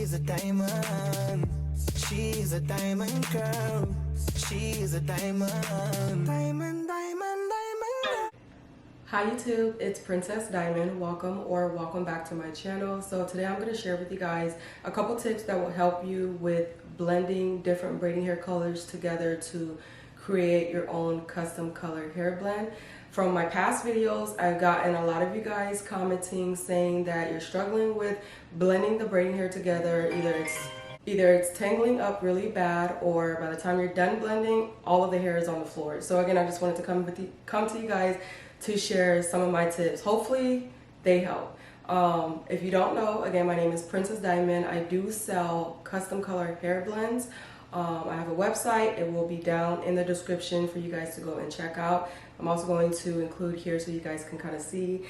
She's a diamond. She's a diamond girl. She's a diamond. Diamond, diamond, diamond. Hi YouTube, it's Princess Diamond. Welcome back to my channel. So today I'm going to share with you guys a couple tips that will help you with blending different braiding hair colors together to create your own custom colored hair blend. From my past videos, I've gotten a lot of you guys commenting saying that you're struggling with blending the braiding hair together. Either it's tangling up really bad, or by the time you're done blending, all of the hair is on the floor. So again, I just wanted to come to you guys to share some of my tips. Hopefully they help. If you don't know, again, my name is Princess Diamond. I do sell custom colored hair blends. I have a website. It will be down in the description for you guys to go and check out. I'm also going to include here so you guys can kind of see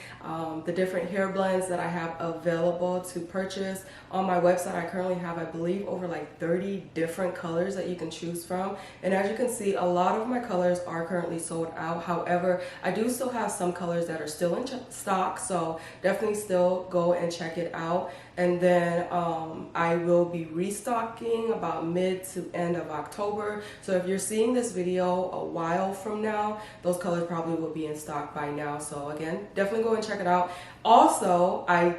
the different hair blends that I have available to purchase. On my website, I currently have, I believe, over like 30 different colors that you can choose from. And as you can see, a lot of my colors are currently sold out. However, I do still have some colors that are still in stock, so definitely still go and check it out. And then I will be restocking about mid to end of October. So if you're seeing this video a while from now, those colors probably will be in stock by now. So again, definitely go and check it out. Also, I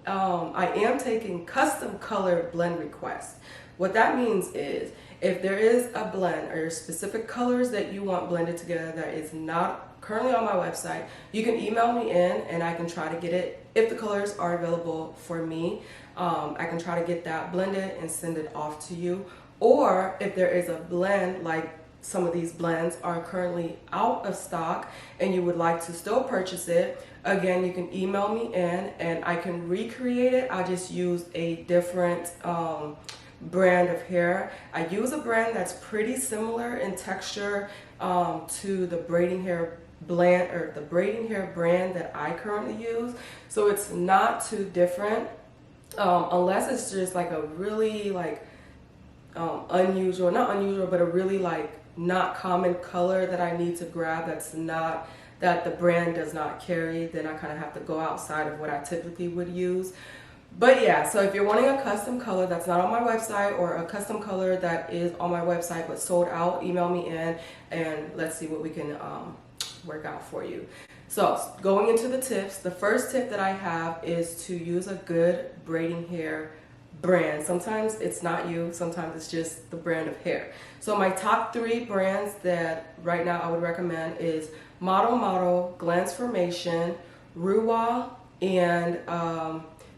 am taking custom color blend requests. What that means is if there is a blend or specific colors that you want blended together that is not currently on my website, you can email me in and I can try to get it. If the colors are available for me, I can try to get that blended and send it off to you. Or if there is a blend, like some of these blends are currently out of stock and you would like to still purchase it, again, you can email me in and I can recreate it. I just use a different brand of hair. I use a brand that's pretty similar in texture to the braiding hair blend or the braiding hair brand that I currently use. So it's not too different unless it's just like a really like unusual, not unusual, but a really like not common color that I need to grab that the brand does not carry. Then I kind of have to go outside of what I typically would use. But yeah, so if you're wanting a custom color that's not on my website or a custom color that is on my website but sold out, email me in and let's see what we can work out for you. So going into the tips, the first tip that I have is to use a good braiding hair brand. Sometimes it's not you, sometimes it's just the brand of hair. So my top 3 brands that right now I would recommend is Model, Glansformation, Ruwa, and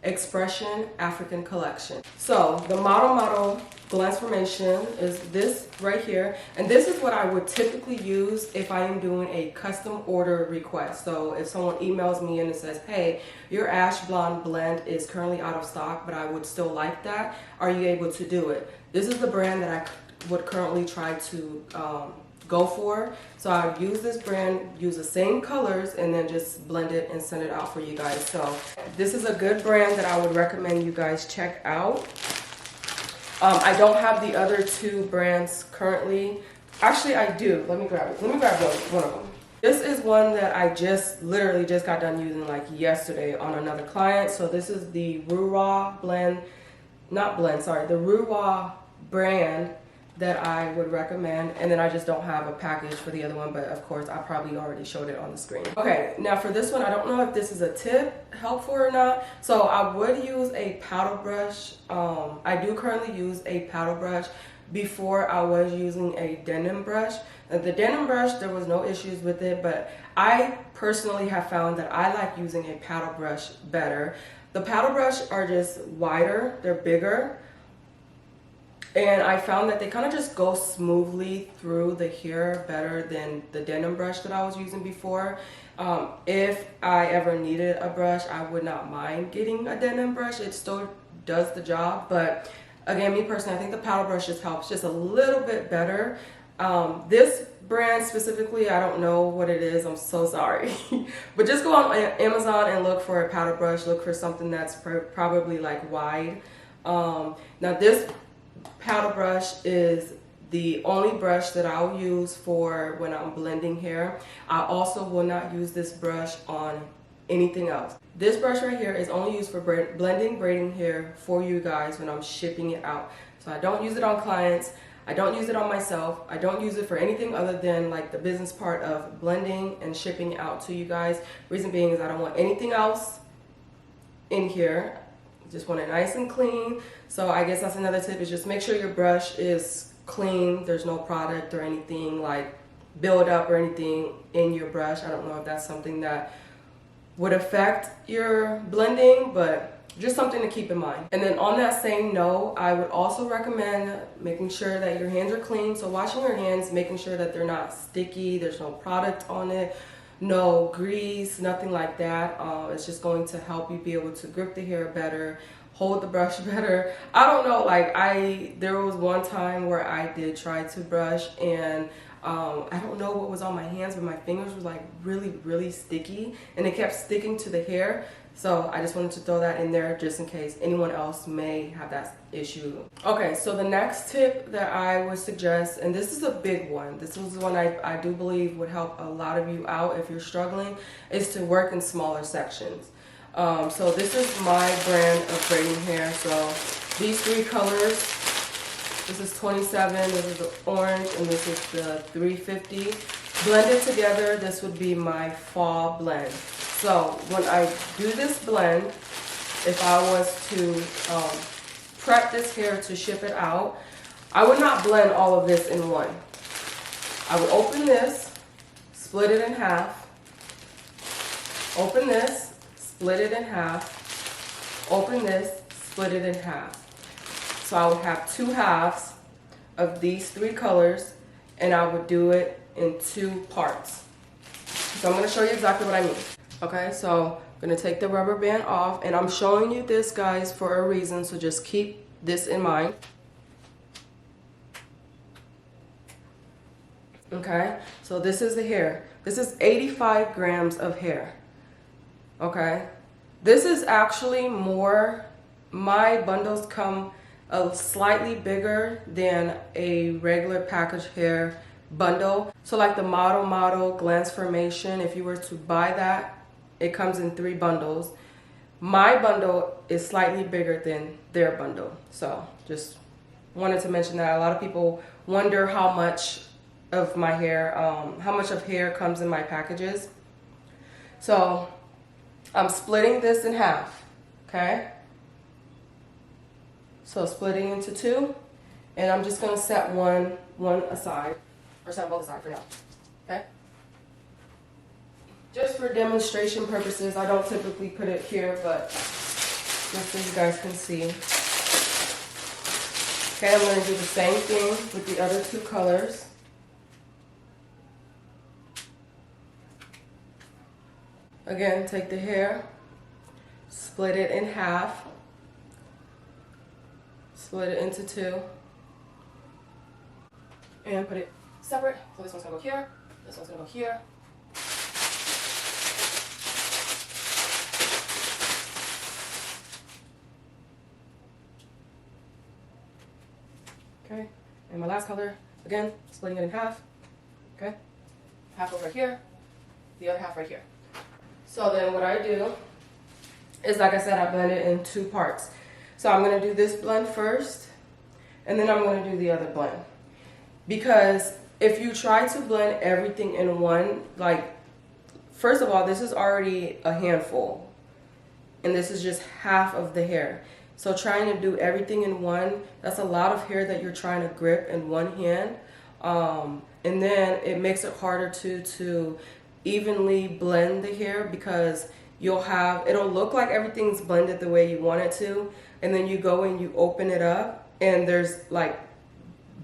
Expression African Collection. So the Model Glansformation is this right here, and this is what I would typically use if I am doing a custom order request. So if someone emails me in and says, hey, your ash blonde blend is currently out of stock, but I would still like that, are you able to do it? This is the brand that I would currently try to go for. So I would use this brand, use the same colors, and then just blend it and send it out for you guys. So this is a good brand that I would recommend you guys check out. I don't have the other 2 brands currently. Actually, I do. Let me grab it. Let me grab one of them. This is one that I literally just got done using like yesterday on another client. So this is the Ruwa blend, the Ruwa brand that I would recommend, and then I just don't have a package for the other one, but of course I probably already showed it on the screen. Okay, now for this one, I don't know if this is a tip helpful or not, so I would use a paddle brush. I do currently use a paddle brush. Before I was using a denim brush. The denim brush, there was no issues with it, but I personally have found that I like using a paddle brush better. The paddle brush are just wider, they're bigger, and I found that they kind of just go smoothly through the hair better than the denim brush that I was using before. If I ever needed a brush, I would not mind getting a denim brush. It still does the job, but again, me personally, I think the paddle brush just helps just a little bit better. This brand specifically, I don't know what it is. I'm so sorry. But just go on Amazon and look for a paddle brush. Look for something that's probably like wide. Now this paddle brush is the only brush that I'll use for when I'm blending hair. I also will not use this brush on anything else. This brush right here is only used for blending braiding hair for you guys when I'm shipping it out. So I don't use it on clients. I don't use it on myself. I don't use it for anything other than like the business part of blending and shipping it out to you guys. Reason being is I don't want anything else in here. Just want it nice and clean. So I guess that's another tip, is just make sure your brush is clean. There's no product or anything like build up or anything in your brush. I don't know if that's something that would affect your blending, but just something to keep in mind. And then on that same note, I would also recommend making sure that your hands are clean. So washing your hands, making sure that they're not sticky, there's no product on it, no grease, nothing like that. It's just going to help you be able to grip the hair better, hold the brush better. I don't know, like there was one time where I did try to brush and I don't know what was on my hands, but my fingers were like really sticky and it kept sticking to the hair. So I just wanted to throw that in there just in case anyone else may have that issue. Okay, so the next tip that I would suggest, and this is a big one, this was one I do believe would help a lot of you out if you're struggling, is to work in smaller sections. So this is my brand of braiding hair. So these three colors, this is 27, this is the orange, and this is the 350. Blended together, this would be my fall blend. So when I do this blend, if I was to prep this hair to ship it out, I would not blend all of this in one. I would open this, split it in half, open this, split it in half, open this, split it in half. So I would have two halves of these three colors and I would do it in two parts. So I'm going to show you exactly what I mean. Okay, so I'm going to take the rubber band off, and I'm showing you this, guys, for a reason, so just keep this in mind. Okay, so this is the hair. This is 85 grams of hair. Okay, this is actually more, my bundles come slightly bigger than a regular packaged hair bundle. So like the model glance formation, if you were to buy that, it comes in 3 bundles. My bundle is slightly bigger than their bundle. So just wanted to mention that. A lot of people wonder how much of my hair, how much of hair comes in my packages. So I'm splitting this in half, okay? So splitting into 2, and I'm just gonna set one aside, or set both aside for now, okay? Just for demonstration purposes, I don't typically put it here, but just so you guys can see. Okay, I'm gonna do the same thing with the other 2 colors. Again, take the hair, split it in half, split it into 2, and put it separate. So this one's gonna go here, this one's gonna go here. Okay, and my last color, again, splitting it in half. Okay, half over here, the other half right here. So then what I do is, like I said, I blend it in 2 parts. So I'm going to do this blend first, and then I'm going to do the other blend. Because if you try to blend everything in one, like, first of all, this is already a handful, and this is just half of the hair. So trying to do everything in one, that's a lot of hair that you're trying to grip in one hand. And then it makes it harder to evenly blend the hair, because it'll look like everything's blended the way you want it to, and then you go and you open it up and there's like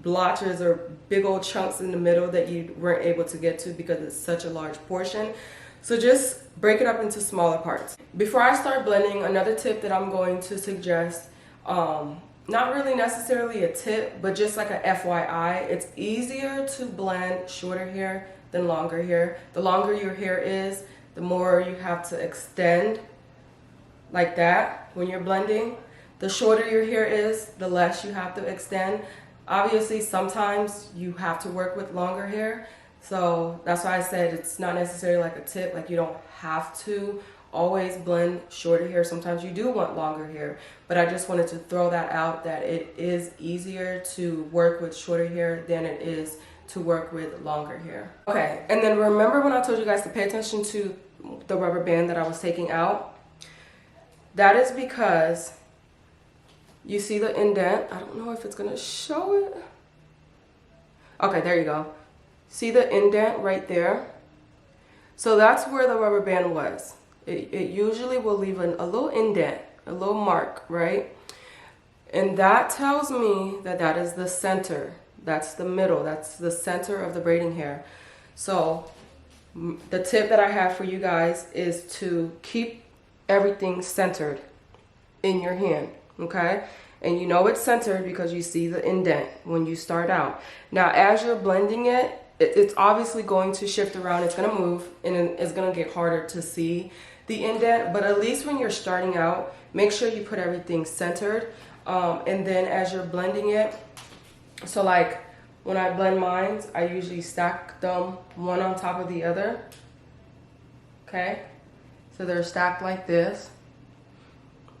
blotches or big old chunks in the middle that you weren't able to get to because it's such a large portion. So just break it up into smaller parts. Before I start blending, another tip that I'm going to suggest, not really necessarily a tip, but just like a FYI, it's easier to blend shorter hair than longer hair. The longer your hair is, the more you have to extend like that when you're blending. The shorter your hair is, the less you have to extend. Obviously, sometimes you have to work with longer hair. So that's why I said it's not necessarily like a tip, like you don't have to always blend shorter hair. Sometimes you do want longer hair, but I just wanted to throw that out, that it is easier to work with shorter hair than it is to work with longer hair. Okay, and then remember when I told you guys to pay attention to the rubber band that I was taking out? That is because you see the indent. I don't know if it's gonna show it. Okay, there you go. See the indent right there? So that's where the rubber band was. It usually will leave a little indent, a little mark, right? And that tells me that that is the center. That's the middle. That's the center of the braiding hair. So the tip that I have for you guys is to keep everything centered in your hand, okay? And you know it's centered because you see the indent when you start out. Now, as you're blending it, it's obviously going to shift around. It's going to move, and it's going to get harder to see the indent. But at least when you're starting out, make sure you put everything centered. And then as you're blending it, so like when I blend mine, I usually stack them one on top of the other. Okay? So they're stacked like this.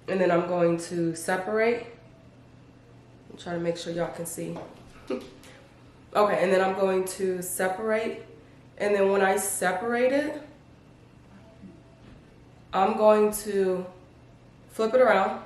And then I'm going to separate. I'm trying to make sure y'all can see. Okay, and then I'm going to separate. And then when I separate it, I'm going to flip it around.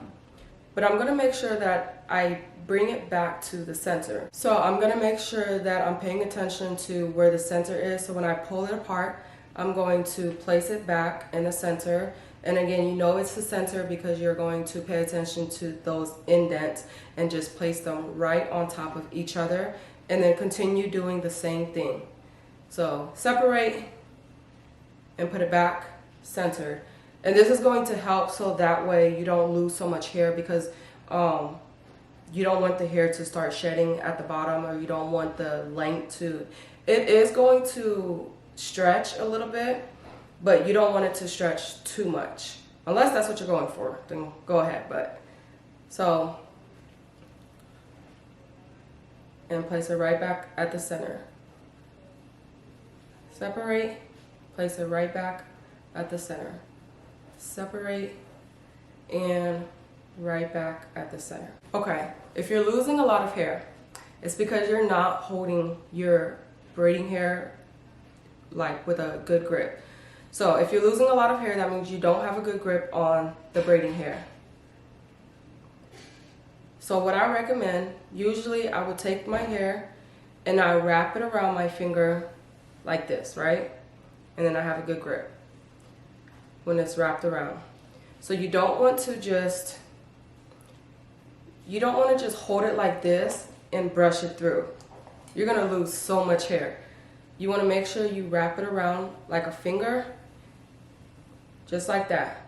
But I'm going to make sure that I bring it back to the center. So I'm going to make sure that I'm paying attention to where the center is. So when I pull it apart, I'm going to place it back in the center. And again, you know it's the center because you're going to pay attention to those indents and just place them right on top of each other. And then continue doing the same thing. So separate and put it back centered. And this is going to help so that way you don't lose so much hair, because you don't want the hair to start shedding at the bottom, or you don't want the length to, it is going to stretch a little bit, but you don't want it to stretch too much. Unless that's what you're going for, then go ahead. But so, and place it right back at the center. Separate, place it right back at the center. Separate, and right back at the center. Okay, if you're losing a lot of hair, it's because you're not holding your braiding hair like with a good grip. So if you're losing a lot of hair, that means you don't have a good grip on the braiding hair. So what I recommend, usually I would take my hair and I wrap it around my finger like this, right? And then I have a good grip when it's wrapped around. So you don't want to just hold it like this and brush it through. You're gonna lose so much hair. You wanna make sure you wrap it around like a finger, just like that.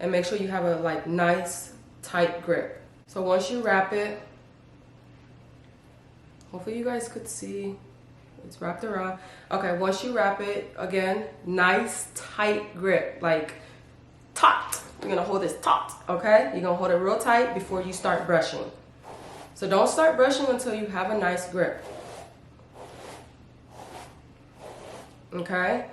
And make sure you have a like nice tight grip. So once you wrap it, hopefully you guys could see, it's wrapped around. Okay, once you wrap it, again, nice tight grip, like taut. You're gonna hold this taut, okay? You're gonna hold it real tight before you start brushing. So don't start brushing until you have a nice grip. Okay?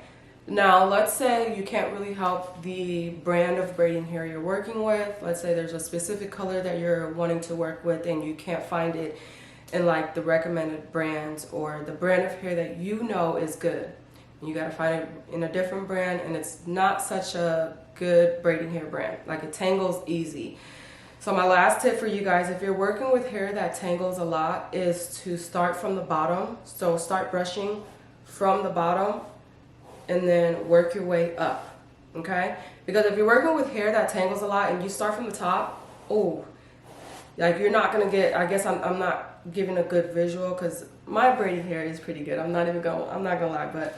Now, let's say you can't really help the brand of braiding hair you're working with. Let's say there's a specific color that you're wanting to work with and you can't find it in like the recommended brands or the brand of hair that you know is good. You gotta find it in a different brand, and it's not such a good braiding hair brand. Like, it tangles easy. So my last tip for you guys, if you're working with hair that tangles a lot, is to start from the bottom. So start brushing from the bottom and then work your way up, okay? Because if you're working with hair that tangles a lot and you start from the top, oh, like you're not gonna get, I guess I'm not giving a good visual because my braiding hair is pretty good. I'm not gonna lie, but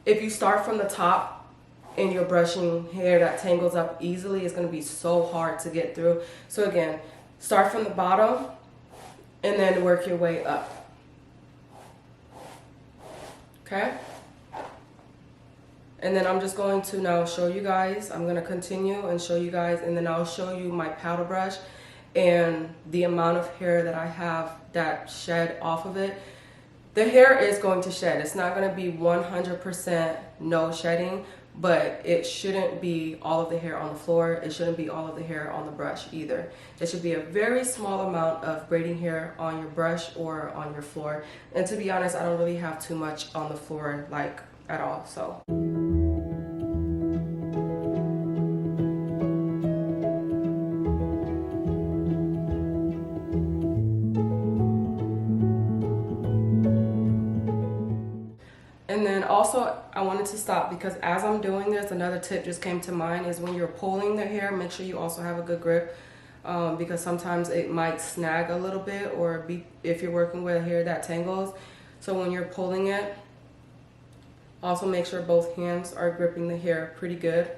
if you start from the top and you're brushing hair that tangles up easily, it's gonna be so hard to get through. So again, start from the bottom and then work your way up, okay? And then I'm just going to now show you guys, I'm gonna continue and show you guys, and then I'll show you my paddle brush and the amount of hair that I have that shed off of it. The hair is going to shed. It's not gonna be 100% no shedding, but it shouldn't be all of the hair on the floor. It shouldn't be all of the hair on the brush either. It should be a very small amount of braiding hair on your brush or on your floor. And to be honest, I don't really have too much on the floor, like at all, so. And then also I wanted to stop because as I'm doing this, another tip just came to mind is when you're pulling the hair, make sure you also have a good grip, because sometimes it might snag a little bit, or if you're working with hair that tangles. So when you're pulling it, also make sure both hands are gripping the hair pretty good,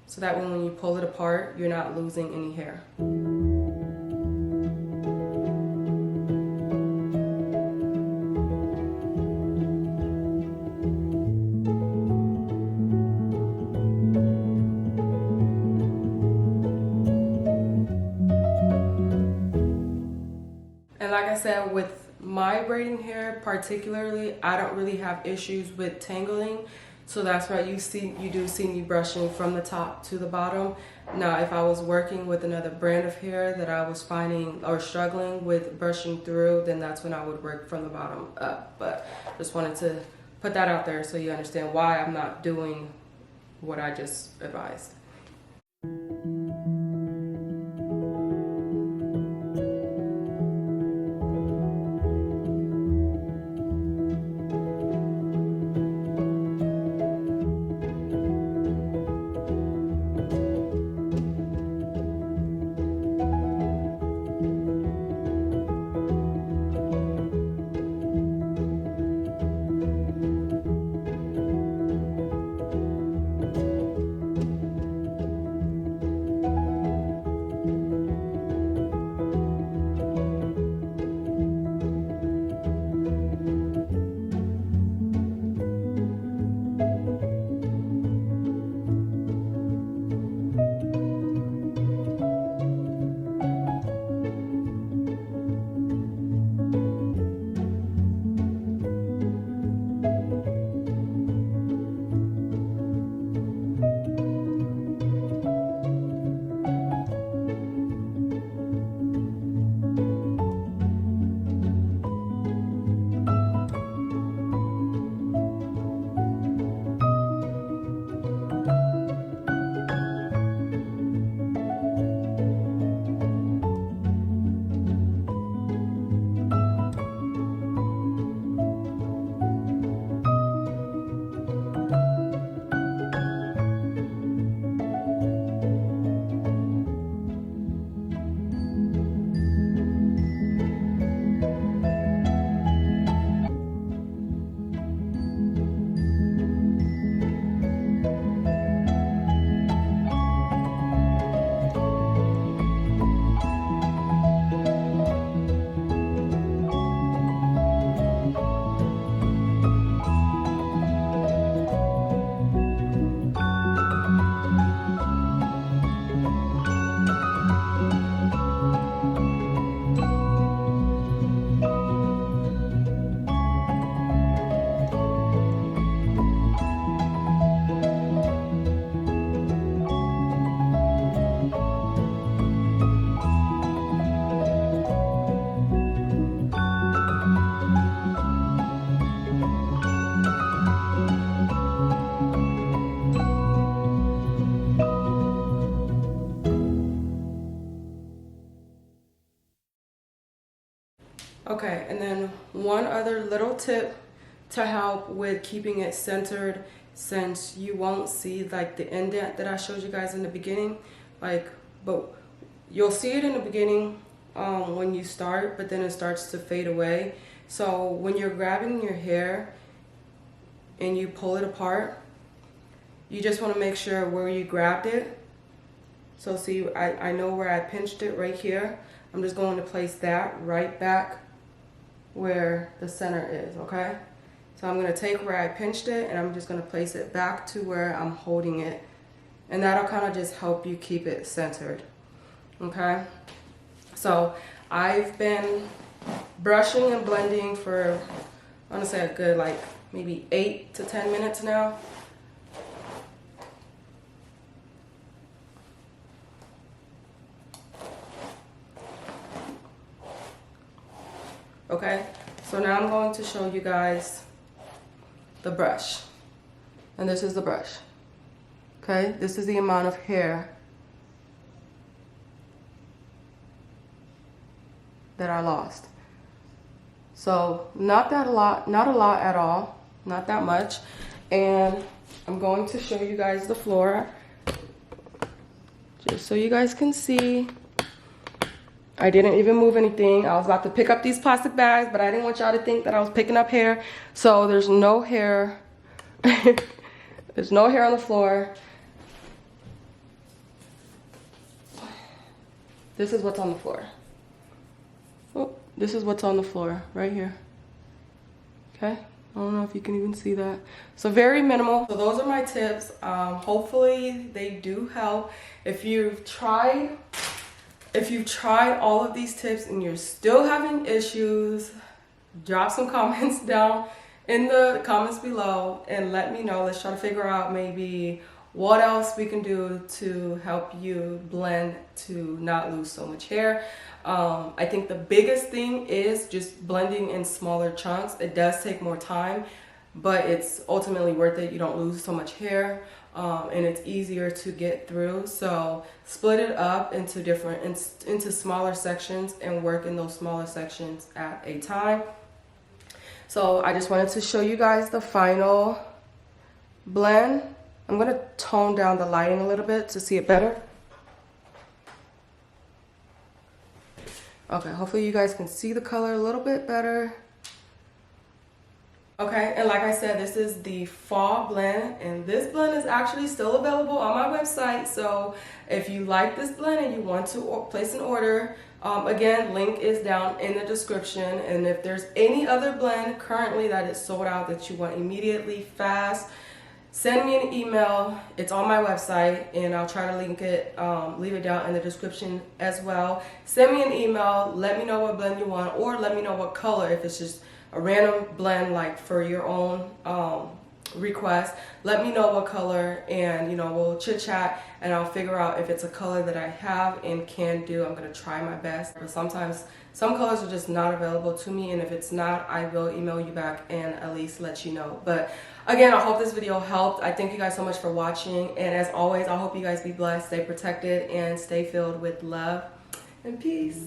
so that when you pull it apart, you're not losing any hair. And like I said, with my braiding hair particularly, I don't really have issues with tangling. So that's why you do see me brushing from the top to the bottom. Now, if I was working with another brand of hair that I was finding or struggling with brushing through, then that's when I would work from the bottom up. But just wanted to put that out there so you understand why I'm not doing what I just advised. Okay, and then one other little tip to help with keeping it centered, since you won't see like the indent that I showed you guys in the beginning, but you'll see it in the beginning when you start, but then it starts to fade away. So when you're grabbing your hair and you pull it apart, you just want to make sure where you grabbed it. So see, I know where I pinched it right here. I'm just going to place that right back where the center is, okay? So I'm going to take where I pinched it and I'm just going to place it back to where I'm holding it. And that'll kind of just help you keep it centered, okay? So I've been brushing and blending for, I want to say a good like maybe 8 to 10 minutes now. Okay, so now I'm going to show you guys the brush. And this is the brush. Okay, this is the amount of hair that I lost. So not a lot at all, not that much. And I'm going to show you guys the floor just so you guys can see. I didn't even move anything. I was about to pick up these plastic bags, but I didn't want y'all to think that I was picking up hair. So there's no hair. There's no hair on the floor. This is what's on the floor. Oh, this is what's on the floor right here. Okay, I don't know if you can even see that. So very minimal. So those are my tips. Hopefully they do help. If you've tried all of these tips and you're still having issues, drop some comments down in the comments below and let me know. Let's try to figure out maybe what else we can do to help you blend to not lose so much hair. I think the biggest thing is just blending in smaller chunks. It does take more time, but it's ultimately worth it. You don't lose so much hair, and it's easier to get through. So split it up into into smaller sections and work in those smaller sections at a time. So I just wanted to show you guys the final blend. I'm going to tone down the lighting a little bit to see it better. Okay, hopefully you guys can see the color a little bit better. Okay, and like I said, this is the fall blend, and this blend is actually still available on my website. So if you like this blend and you want to place an order, again, link is down in the description. And if there's any other blend currently that is sold out that you want immediately, fast, send me an email. It's on my website, and I'll try to link it, leave it down in the description as well. Send me an email, let me know what blend you want, or let me know what color. If it's just a random blend like for your own request, let me know what color, and we'll chit chat and I'll figure out if it's a color that I have and can do. I'm gonna try my best, but sometimes some colors are just not available to me, and if it's not, I will email you back and at least let you know. But again, I hope this video helped. I thank you guys so much for watching, and as always, I hope you guys be blessed, stay protected, and stay filled with love and peace.